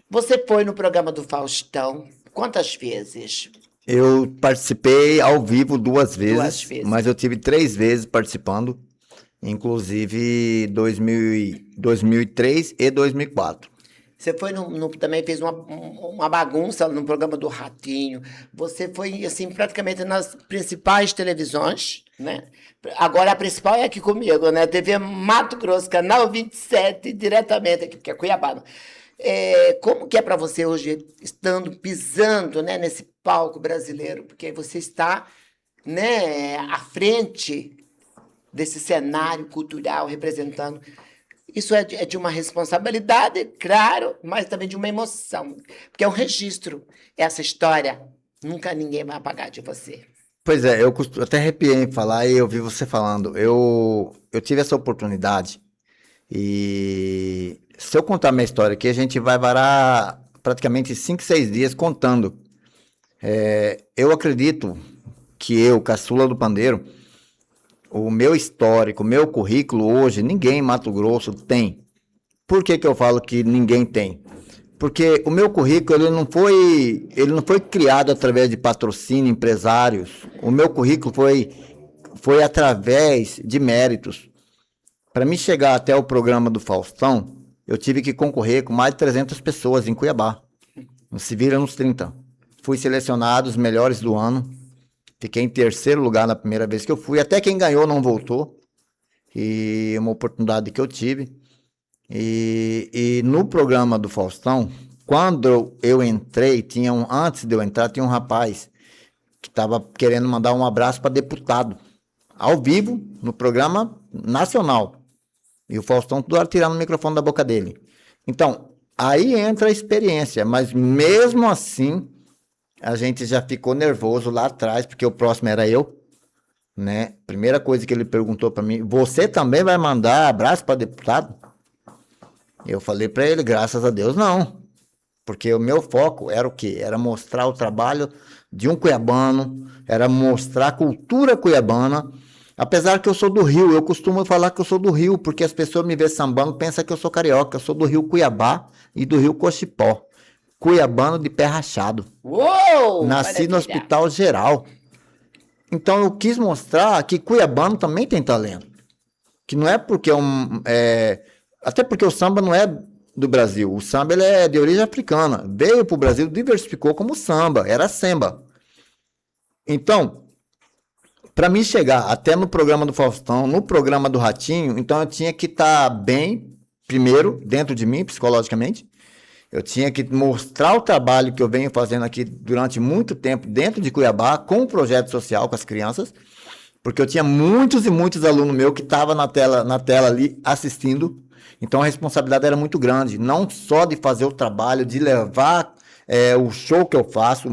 Você foi no programa do Faustão quantas vezes? Eu participei ao vivo 2 vezes, mas eu tive 3 vezes participando. inclusive 2003 e 2004. Você foi também fez uma bagunça no programa do Ratinho. Você foi, assim, praticamente nas principais televisões, né? Agora a principal é aqui comigo, né? TV Mato Grosso, canal 27, diretamente aqui, porque é Cuiabá. Como que é para você hoje, pisando, né, nesse palco brasileiro? Porque você está, né, à frente desse cenário cultural, representando. Isso é de uma responsabilidade, claro, mas também de uma emoção. Porque é um registro. Essa história, nunca ninguém vai apagar de você. Pois é, eu até arrepiei em falar e eu vi você falando. Eu tive essa oportunidade e se eu contar minha história aqui, a gente vai varar praticamente 5, 6 dias contando. Eu acredito que eu, caçula do pandeiro, o meu histórico, o meu currículo hoje, ninguém em Mato Grosso tem. Por que eu falo que ninguém tem? Porque o meu currículo ele não foi criado através de patrocínio, empresários. O meu currículo foi através de méritos. Para mim chegar até o programa do Faustão, eu tive que concorrer com mais de 300 pessoas em Cuiabá. Se vira nos 30. Fui selecionado os melhores do ano. Fiquei em terceiro lugar na primeira vez que eu fui. Até quem ganhou não voltou. E uma oportunidade que eu tive. E no programa do Faustão, quando eu entrei, antes de eu entrar, tinha um rapaz que estava querendo mandar um abraço para deputado. Ao vivo, no programa nacional. E o Faustão tudo tirando o microfone da boca dele. Então, aí entra a experiência. Mas mesmo assim, a gente já ficou nervoso lá atrás, porque o próximo era eu, né? Primeira coisa que ele perguntou para mim, você também vai mandar abraço para deputado? Eu falei para ele, graças a Deus, não. Porque o meu foco era o quê? Era mostrar o trabalho de um cuiabano, era mostrar a cultura cuiabana. Apesar que eu sou do Rio, eu costumo falar que eu sou do Rio, porque as pessoas me vêem sambando, pensam que eu sou carioca. Eu sou do Rio Cuiabá e do Rio Cochipó. Cuiabano de pé rachado. Uou! Nasci no Hospital Geral. Então eu quis mostrar que cuiabano também tem talento. Que não é porque até porque o samba não é do Brasil. O samba ele é de origem africana. Veio para o Brasil, diversificou como samba. Era samba. Então, para mim chegar até no programa do Faustão, no programa do Ratinho, então eu tinha que estar bem, primeiro, dentro de mim, psicologicamente. Eu tinha que mostrar o trabalho que eu venho fazendo aqui durante muito tempo dentro de Cuiabá, com o projeto social com as crianças, porque eu tinha muitos e muitos alunos meus que estavam na tela ali assistindo, então a responsabilidade era muito grande, não só de fazer o trabalho, de levar o show que eu faço,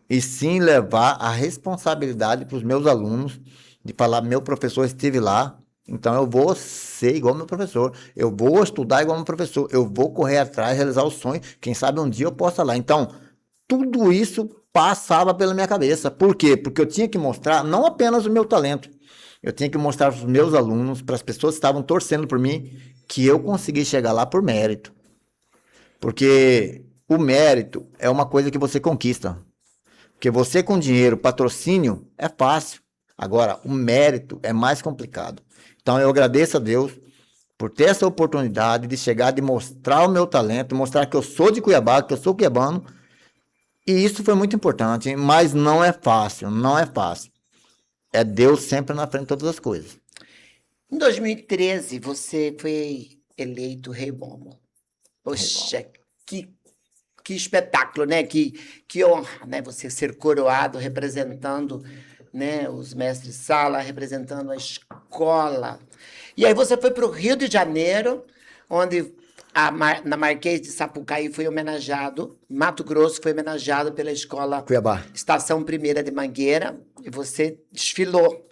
e sim levar a responsabilidade para os meus alunos, de falar, meu professor esteve lá, então eu vou ser igual meu professor, eu vou estudar igual meu professor, eu vou correr atrás, realizar o sonho, quem sabe um dia eu possa lá. Então, tudo isso passava pela minha cabeça. Por quê? Porque eu tinha que mostrar não apenas o meu talento, eu tinha que mostrar para os meus alunos, para as pessoas que estavam torcendo por mim, que eu consegui chegar lá por mérito. Porque o mérito é uma coisa que você conquista. Porque você com dinheiro, patrocínio, é fácil. Agora, o mérito é mais complicado. Então, eu agradeço a Deus por ter essa oportunidade de chegar, de mostrar o meu talento, mostrar que eu sou de Cuiabá, que eu sou cuiabano. E isso foi muito importante, mas não é fácil, não é fácil. É Deus sempre na frente de todas as coisas. Em 2013, você foi eleito Rei Momo. Poxa, que espetáculo, né? Que honra, né? Você ser coroado representando, né, os mestres sala, representando a escola. E aí você foi para o Rio de Janeiro, onde na Marquês de Sapucaí foi homenageado, Mato Grosso foi homenageado pela escola Cuiabá. Estação Primeira de Mangueira, e você desfilou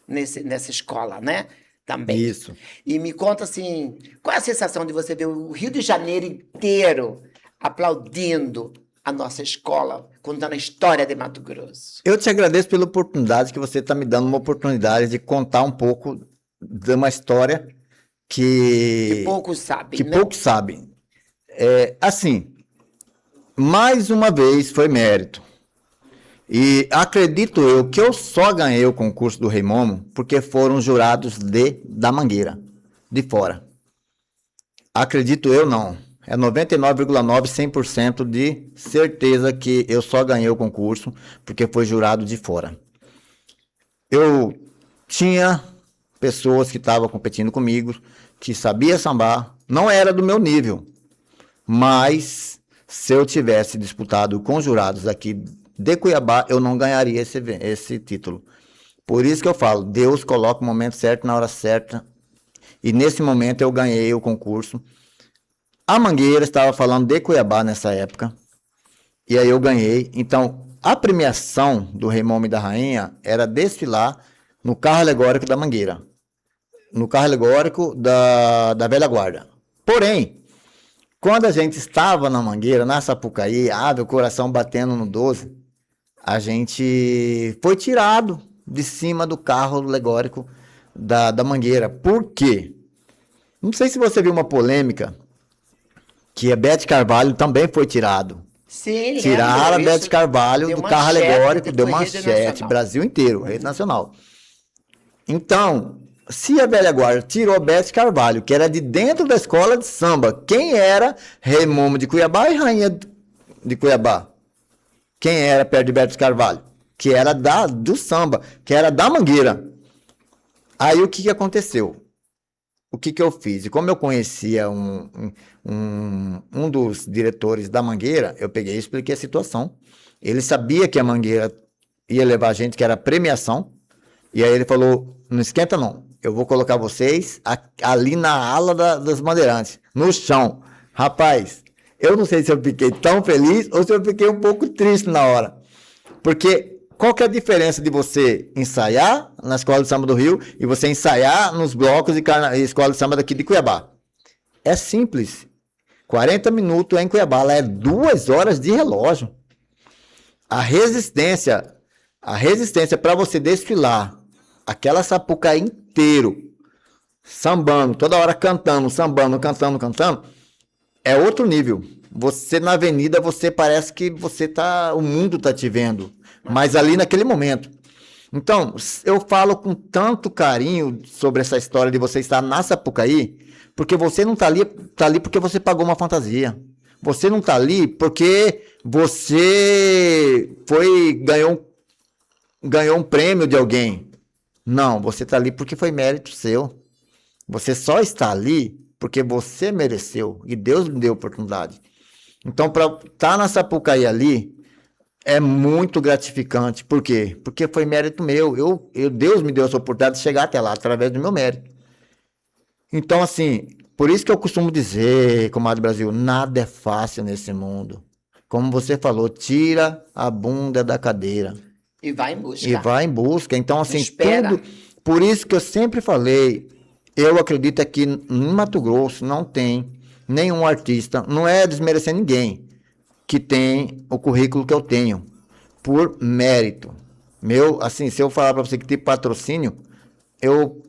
nessa escola, né? Também. Isso. E me conta, assim, qual é a sensação de você ver o Rio de Janeiro inteiro aplaudindo a nossa escola, contando a história de Mato Grosso? Eu te agradeço pela oportunidade que você está me dando, uma oportunidade de contar um pouco de uma história que poucos sabem, que né? poucos sabem. Assim, mais uma vez foi mérito. E acredito eu que eu só ganhei o concurso do Rei Momo porque foram jurados da Mangueira, de fora. Acredito eu não. É 99,9, 100% de certeza que eu só ganhei o concurso porque foi jurado de fora. Eu tinha pessoas que estavam competindo comigo, que sabia sambar, não era do meu nível, mas se eu tivesse disputado com jurados aqui de Cuiabá, eu não ganharia esse título. Por isso que eu falo, Deus coloca o momento certo na hora certa, e nesse momento eu ganhei o concurso. A Mangueira estava falando de Cuiabá nessa época, e aí eu ganhei. Então, a premiação do Rei Momo e da Rainha era desfilar no carro alegórico da Mangueira, no carro alegórico da Velha Guarda. Porém, quando a gente estava na Mangueira, na Sapucaí, o coração batendo no 12, a gente foi tirado de cima do carro alegórico da Mangueira. Por quê? Não sei se você viu uma polêmica, que a Beth Carvalho também foi tirado. Sim, Tiraram a Beth Carvalho do carro alegórico, deu manchete, Brasil inteiro, rede nacional. Então, se a velha guarda tirou a Beth Carvalho, que era de dentro da escola de samba, quem era Rei Momo de Cuiabá e Rainha de Cuiabá? Quem era perto de Beth Carvalho? Que era do samba, que era da Mangueira. Aí o que aconteceu? O que eu fiz? E como eu conhecia um dos diretores da Mangueira, eu peguei e expliquei a situação. Ele sabia que a Mangueira ia levar a gente, que era premiação. E aí ele falou, não esquenta não, eu vou colocar vocês ali na ala das bandeirantes, no chão. Rapaz, eu não sei se eu fiquei tão feliz ou se eu fiquei um pouco triste na hora. Porque qual que é a diferença de você ensaiar na Escola de Samba do Rio e você ensaiar nos blocos de Escola de Samba daqui de Cuiabá? É simples. 40 minutos é em Cuiabá, lá é 2 horas de relógio. A resistência para você desfilar aquela Sapucaí inteiro, sambando, toda hora cantando, sambando, cantando, é outro nível. Você na avenida, você parece que o mundo tá te vendo, mas ali naquele momento. Então, eu falo com tanto carinho sobre essa história de você estar na Sapucaí, porque você não tá ali porque você pagou uma fantasia. Você não tá ali porque você ganhou um prêmio de alguém. Não, você tá ali porque foi mérito seu. Você só está ali porque você mereceu e Deus me deu oportunidade. Então, para estar na Sapucaí ali, é muito gratificante. Por quê? Porque foi mérito meu. Deus me deu essa oportunidade de chegar até lá, através do meu mérito. Então, assim, por isso que eu costumo dizer, comadre Brasil, nada é fácil nesse mundo. Como você falou, tira a bunda da cadeira. E vai em busca. Então, assim, tudo... Por isso que eu sempre falei, eu acredito que em Mato Grosso não tem nenhum artista, não é desmerecer ninguém, que tem o currículo que eu tenho, por mérito. Assim, se eu falar para você que tem patrocínio, eu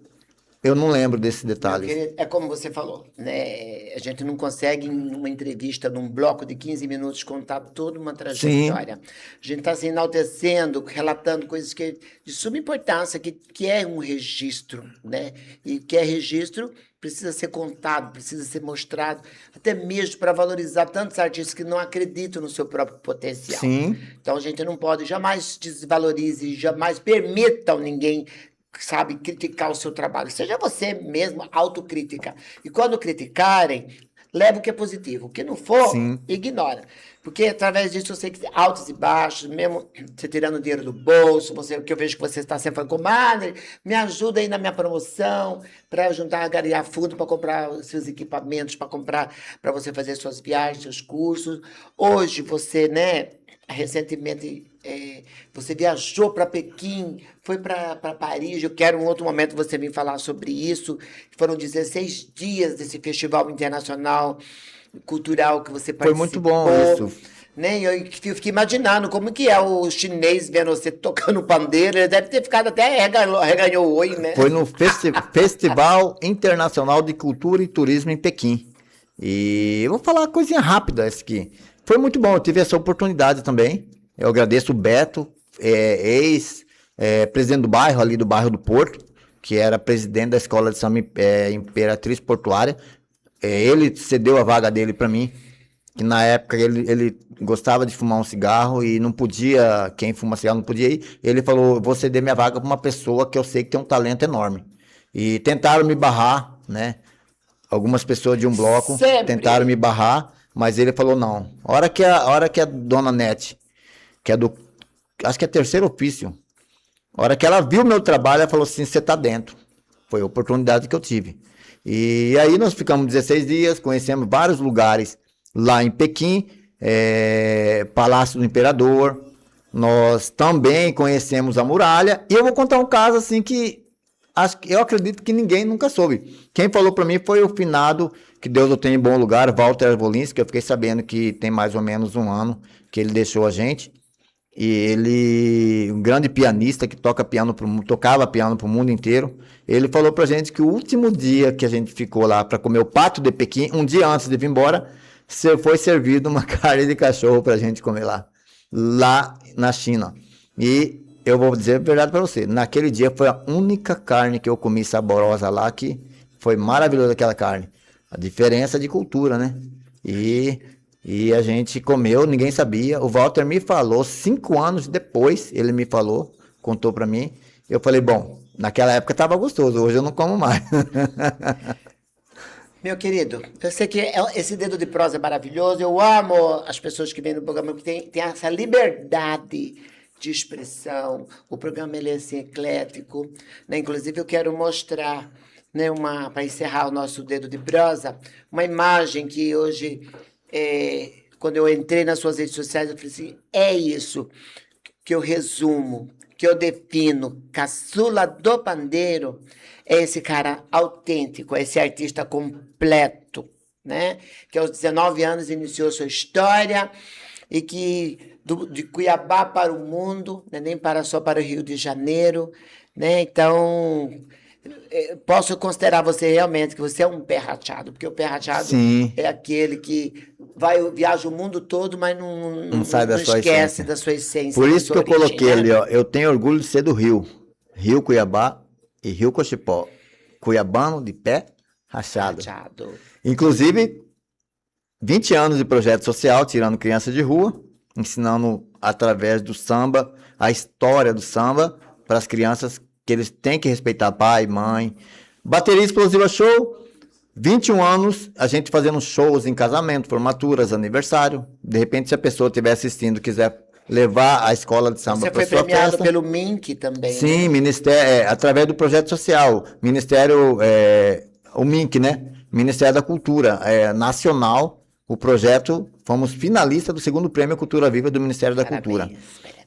não lembro desses detalhes. É como você falou, né? A gente não consegue, em uma entrevista, num bloco de 15 minutos, contar toda uma trajetória. Sim. A gente está se enaltecendo, relatando coisas de suma importância, que é um registro, né? E que é registro precisa ser contado, precisa ser mostrado, até mesmo para valorizar tantos artistas que não acreditam no seu próprio potencial. Sim. Então, a gente não pode, jamais desvalorize, jamais permitam ninguém, sabe, criticar o seu trabalho. Seja você mesmo autocrítica. E quando criticarem, leva o que é positivo. O que não for, sim, ignora. Porque através disso eu sei que altos e baixos, mesmo você tirando dinheiro do bolso, que eu vejo que você está sempre falando, comadre, me ajuda aí na minha promoção, para juntar, agariar fundo para comprar os seus equipamentos, para você fazer suas viagens, seus cursos. Hoje você, né, recentemente, você viajou para Pequim, foi para Paris. Eu quero um outro momento você vir falar sobre isso. Foram 16 dias desse festival internacional cultural que você participou. Foi muito bom isso. Né? Eu fiquei imaginando como que é o chinês vendo você tocando pandeiro. Ele deve ter ficado até reganhou o oi, né? Foi no Festival Internacional de Cultura e Turismo em Pequim. E eu vou falar uma coisinha rápida essa aqui. Foi muito bom, eu tive essa oportunidade também. Eu agradeço o Beto, ex-presidente do bairro, ali do bairro do Porto, que era presidente da escola de samba Imperatriz Portuária. Ele cedeu a vaga dele para mim, que na época ele gostava de fumar um cigarro e não podia, quem fuma cigarro não podia ir. Ele falou, vou ceder minha vaga para uma pessoa que eu sei que tem um talento enorme. E tentaram me barrar, né? Algumas pessoas de um bloco tentaram me barrar, mas ele falou não. A hora que a dona Nete, que é acho que é terceiro ofício, a hora que ela viu meu trabalho, ela falou assim, você tá dentro. Foi a oportunidade que eu tive. E aí nós ficamos 16 dias, conhecemos vários lugares lá em Pequim, Palácio do Imperador, nós também conhecemos a muralha, e eu vou contar um caso assim que eu acredito que ninguém nunca soube. Quem falou para mim foi o finado, que Deus o tenha em bom lugar, Walter Arvolinski, que eu fiquei sabendo que tem mais ou menos um ano que ele deixou a gente. E ele, um grande pianista que tocava piano para o mundo inteiro, ele falou pra gente que o último dia que a gente ficou lá para comer o pato de Pequim, um dia antes de vir embora, foi servido uma carne de cachorro pra gente comer lá na China. E eu vou dizer a verdade para você, naquele dia foi a única carne que eu comi saborosa lá, que foi maravilhosa aquela carne. A diferença de cultura, né? E a gente comeu, ninguém sabia. O Walter me falou, 5 anos depois, ele me falou, contou pra mim. Eu falei, bom, naquela época tava gostoso, hoje eu não como mais. Meu querido, eu sei que esse dedo de prosa é maravilhoso. Eu amo as pessoas que vêm no programa, que tem essa liberdade de expressão. O programa ele é assim, eclético, né? Inclusive eu quero mostrar, né, para encerrar o nosso dedo de prosa, uma imagem que hoje... quando eu entrei nas suas redes sociais, eu falei assim, é isso que eu resumo, que eu defino. Caçula do Pandeiro é esse cara autêntico, é esse artista completo, né? Que aos 19 anos iniciou sua história e que de Cuiabá para o mundo, né? Nem só para o Rio de Janeiro, né? Então... posso considerar você realmente que você é um pé rachado, porque o pé rachado Sim. é aquele que viaja o mundo todo, mas não sai da sua esquece essência. da sua essência. Por da isso que sua eu coloquei origem, né? ali, ó, eu tenho orgulho de ser do Rio. Rio Cuiabá e Rio Cochipó. Cuiabano de pé rachado. Rachado. Inclusive, 20 anos de projeto social, tirando crianças de rua, ensinando através do samba, a história do samba para as crianças, que eles têm que respeitar pai, mãe. Bateria Explosiva Show, 21 anos, a gente fazendo shows em casamento, formaturas, aniversário. De repente, se a pessoa estiver assistindo, quiser levar a escola de samba para sua festa. Você foi premiado pelo MINC também, sim, né? Ministério, através do projeto social. Ministério, o MINC, né? Ministério da Cultura Nacional. O projeto, fomos finalistas do 2º Prêmio Cultura Viva do Ministério da Cultura.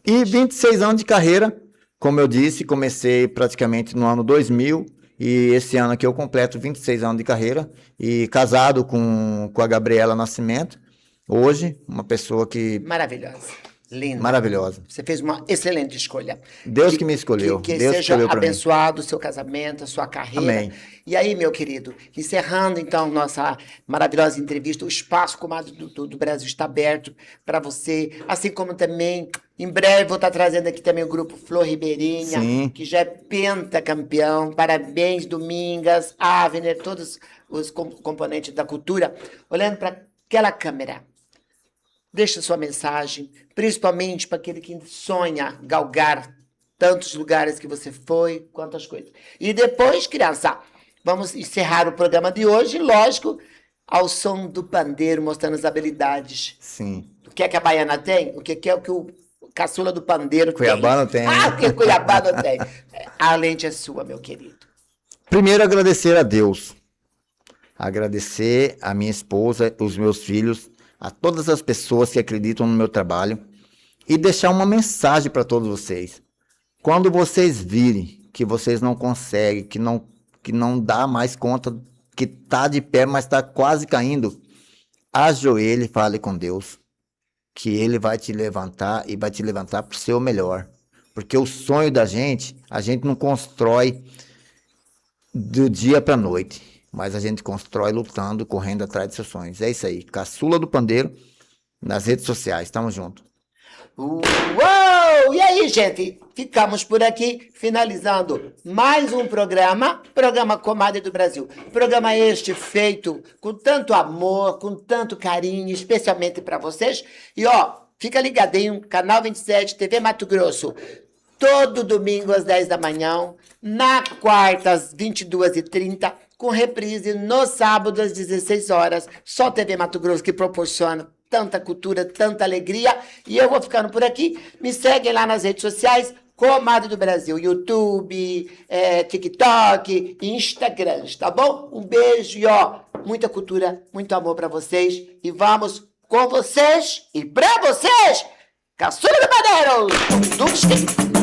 E 26 anos de carreira, como eu disse, comecei praticamente no ano 2000, e esse ano aqui eu completo 26 anos de carreira, e casado com a Gabriela Nascimento, hoje, uma pessoa que... Maravilhosa, linda. Maravilhosa. Você fez uma excelente escolha. Deus que me escolheu. Que Deus seja escolheu abençoado o seu casamento, a sua carreira. Amém. E aí, meu querido, encerrando então nossa maravilhosa entrevista, o espaço Comadre do Brasil está aberto para você, assim como também, em breve vou estar trazendo aqui também o grupo Flor Ribeirinha, sim, que já é pentacampeão. Parabéns, Domingas, Avner, todos os componentes da cultura. Olhando para aquela câmera, deixa sua mensagem, principalmente para aquele que sonha galgar tantos lugares que você foi, quantas coisas. E depois, criança, vamos encerrar o programa de hoje, lógico, ao som do pandeiro, mostrando as habilidades. sim. O que é que a baiana tem? O que é o que o caçula do pandeiro Cuiabano tem? tem. Ah, o que Cuiabano tem? A lente é sua, meu querido. Primeiro, agradecer a Deus. Agradecer a minha esposa, os meus filhos, a todas as pessoas que acreditam no meu trabalho e deixar uma mensagem para todos vocês. Quando vocês virem que vocês não conseguem, que não dá mais conta, que tá de pé, mas está quase caindo, ajoelhe e fale com Deus, que Ele vai te levantar e vai te levantar para o seu melhor. Porque o sonho da gente, a gente não constrói do dia para a noite, mas a gente constrói lutando, correndo atrás de seus sonhos. É isso aí. Caçula do Pandeiro, nas redes sociais. Tamo junto. Uou! E aí, gente, ficamos por aqui, finalizando mais um programa Comadre do Brasil. Programa este feito com tanto amor, com tanto carinho, especialmente para vocês. E ó, fica ligadinho, Canal 27, TV Mato Grosso. Todo domingo às 10 da manhã, na quarta às 22h30, com reprise no sábado às 16 horas. Só TV Mato Grosso que proporciona tanta cultura, tanta alegria. E eu vou ficando por aqui. Me seguem lá nas redes sociais, Comadre do Brasil, YouTube, TikTok, Instagram, tá bom? Um beijo e ó, muita cultura, muito amor pra vocês. E vamos com vocês e pra vocês, Caçula do Padeiro!